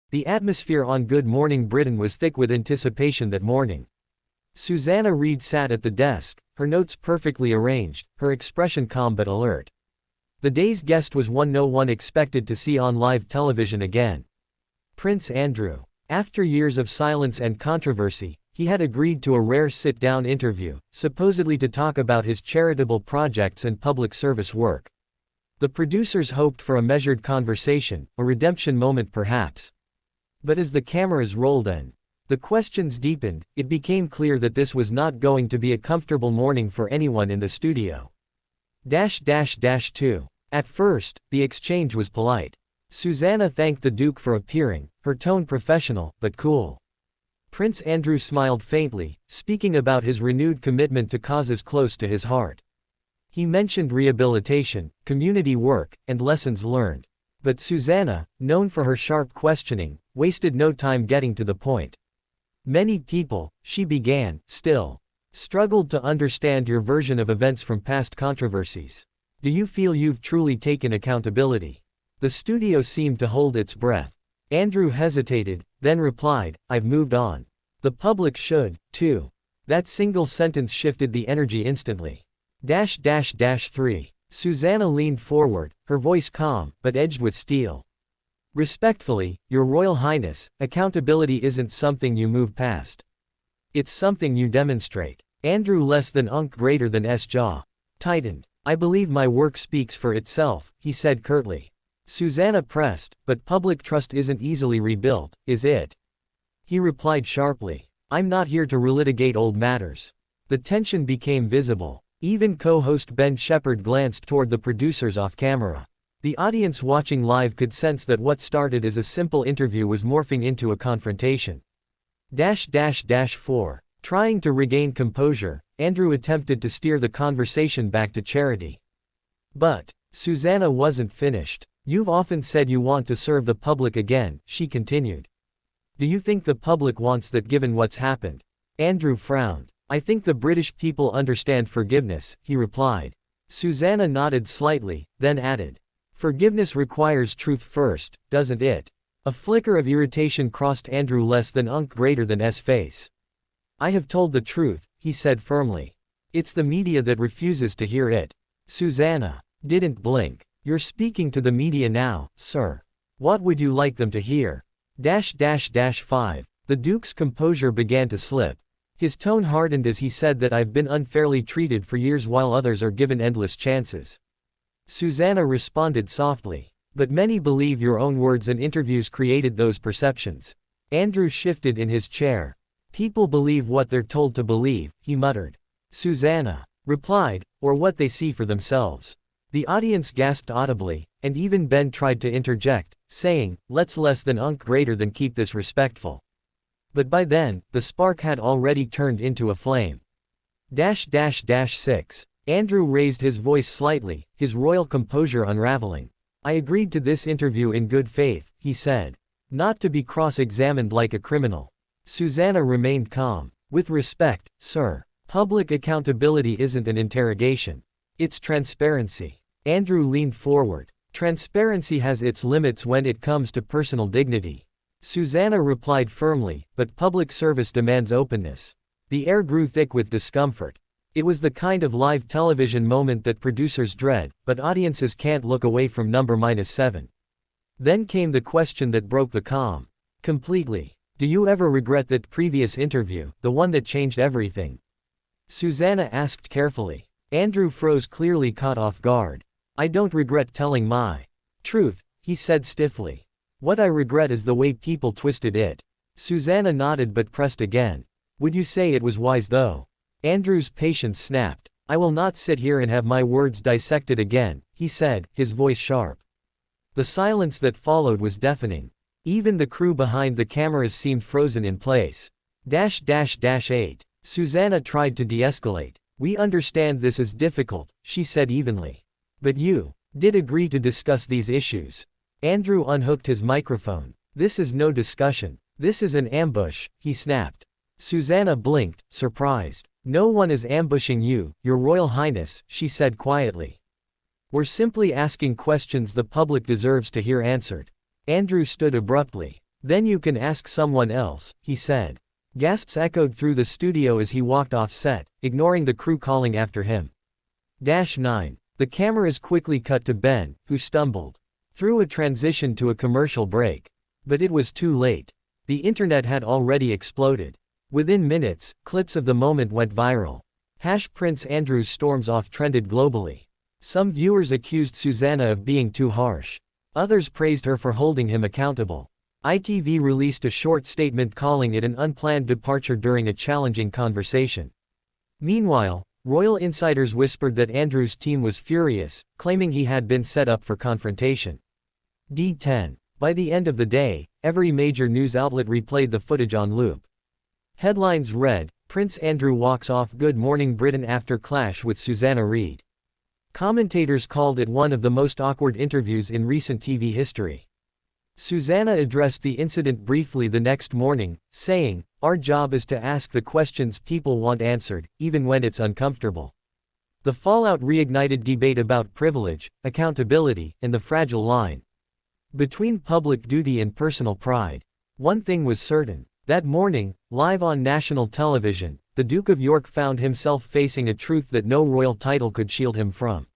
The atmosphere on Good Morning Britain was thick with anticipation that morning. Susanna Reid sat at the desk, her notes perfectly arranged, her expression calm but alert. The day's guest was one no one expected to see on live television again. Prince Andrew. After years of silence and controversy, he had agreed to a rare sit-down interview, supposedly to talk about his charitable projects and public service work. The producers hoped for a measured conversation, a redemption moment perhaps. But as the cameras rolled in, the questions deepened, it became clear that this was not going to be a comfortable morning for anyone in the studio. 2. At first, the exchange was polite. Susanna thanked the Duke for appearing, her tone professional, but cool. Prince Andrew smiled faintly, speaking about his renewed commitment to causes close to his heart. He mentioned rehabilitation, community work, and lessons learned. But Susanna, known for her sharp questioning, wasted no time getting to the point. Many people, she began, still struggled to understand your version of events from past controversies. Do you feel you've truly taken accountability? The studio seemed to hold its breath. Andrew hesitated, then replied, I've moved on. The public should, too. That single sentence shifted the energy instantly. 3. Susanna leaned forward, her voice calm, but edged with steel. Respectfully, Your Royal Highness, accountability isn't something you move past. It's something you demonstrate. Andrew less than greater than S jaw tightened. I believe my work speaks for itself, he said curtly. Susanna pressed, but public trust isn't easily rebuilt, is it? He replied sharply. I'm not here to relitigate old matters. The tension became visible. Even co-host Ben Shepherd glanced toward the producers off camera. The audience watching live could sense that what started as a simple interview was morphing into a confrontation. 4. Trying to regain composure, Andrew attempted to steer the conversation back to charity. But Susanna wasn't finished. You've often said you want to serve the public again, she continued. Do you think the public wants that given what's happened? Andrew frowned. I think the British people understand forgiveness, he replied. Susanna nodded slightly, then added. Forgiveness requires truth first, doesn't it? A flicker of irritation crossed Andrew less than greater than S face. I have told the truth, he said firmly. It's the media that refuses to hear it. Susanna didn't blink. You're speaking to the media now, sir. What would you like them to hear? 5. The Duke's composure began to slip. His tone hardened as he said that I've been unfairly treated for years while others are given endless chances. Susanna responded softly. But many believe your own words and interviews created those perceptions. Andrew shifted in his chair. People believe what they're told to believe, he muttered. Susanna replied, or what they see for themselves. The audience gasped audibly, and even Ben tried to interject, saying, let's less than greater than keep this respectful. But by then, the spark had already turned into a flame. 6. Andrew raised his voice slightly, his royal composure unraveling. I agreed to this interview in good faith, he said. Not to be cross-examined like a criminal. Susanna remained calm. With respect, sir. Public accountability isn't an interrogation. It's transparency. Andrew leaned forward. Transparency has its limits when it comes to personal dignity. Susanna replied firmly, but public service demands openness. The air grew thick with discomfort. It was the kind of live television moment that producers dread, but audiences can't look away from number -7. Then came the question that broke the calm. Completely. Do you ever regret that previous interview, the one that changed everything? Susanna asked carefully. Andrew froze, clearly caught off guard. I don't regret telling my truth, he said stiffly. What I regret is the way people twisted it. Susanna nodded but pressed again. Would you say it was wise though? Andrew's patience snapped. I will not sit here and have my words dissected again, he said, his voice sharp. The silence that followed was deafening. Even the crew behind the cameras seemed frozen in place. 8. Susanna tried to de-escalate. We understand this is difficult, she said evenly. But you did agree to discuss these issues. Andrew unhooked his microphone. This is no discussion. This is an ambush, he snapped. Susanna blinked, surprised. No one is ambushing you, Your Royal Highness, she said quietly. We're simply asking questions the public deserves to hear answered. Andrew stood abruptly. Then you can ask someone else, he said. Gasps echoed through the studio as he walked off set, ignoring the crew calling after him. 9. The cameras quickly cut to Ben, who stumbled through a transition to a commercial break. But it was too late. The internet had already exploded. Within minutes, clips of the moment went viral. Prince Andrew's storms off trended globally. Some viewers accused Susanna of being too harsh. Others praised her for holding him accountable. ITV released a short statement calling it an unplanned departure during a challenging conversation. Meanwhile, royal insiders whispered that Andrew's team was furious, claiming he had been set up for confrontation. D10. By the end of the day, every major news outlet replayed the footage on loop. Headlines read, Prince Andrew walks off Good Morning Britain after clash with Susanna Reid. Commentators called it one of the most awkward interviews in recent TV history. Susanna addressed the incident briefly the next morning, saying, "Our job is to ask the questions people want answered, even when it's uncomfortable." The fallout reignited debate about privilege, accountability, and the fragile line between public duty and personal pride. One thing was certain. That morning, live on national television, the Duke of York found himself facing a truth that no royal title could shield him from.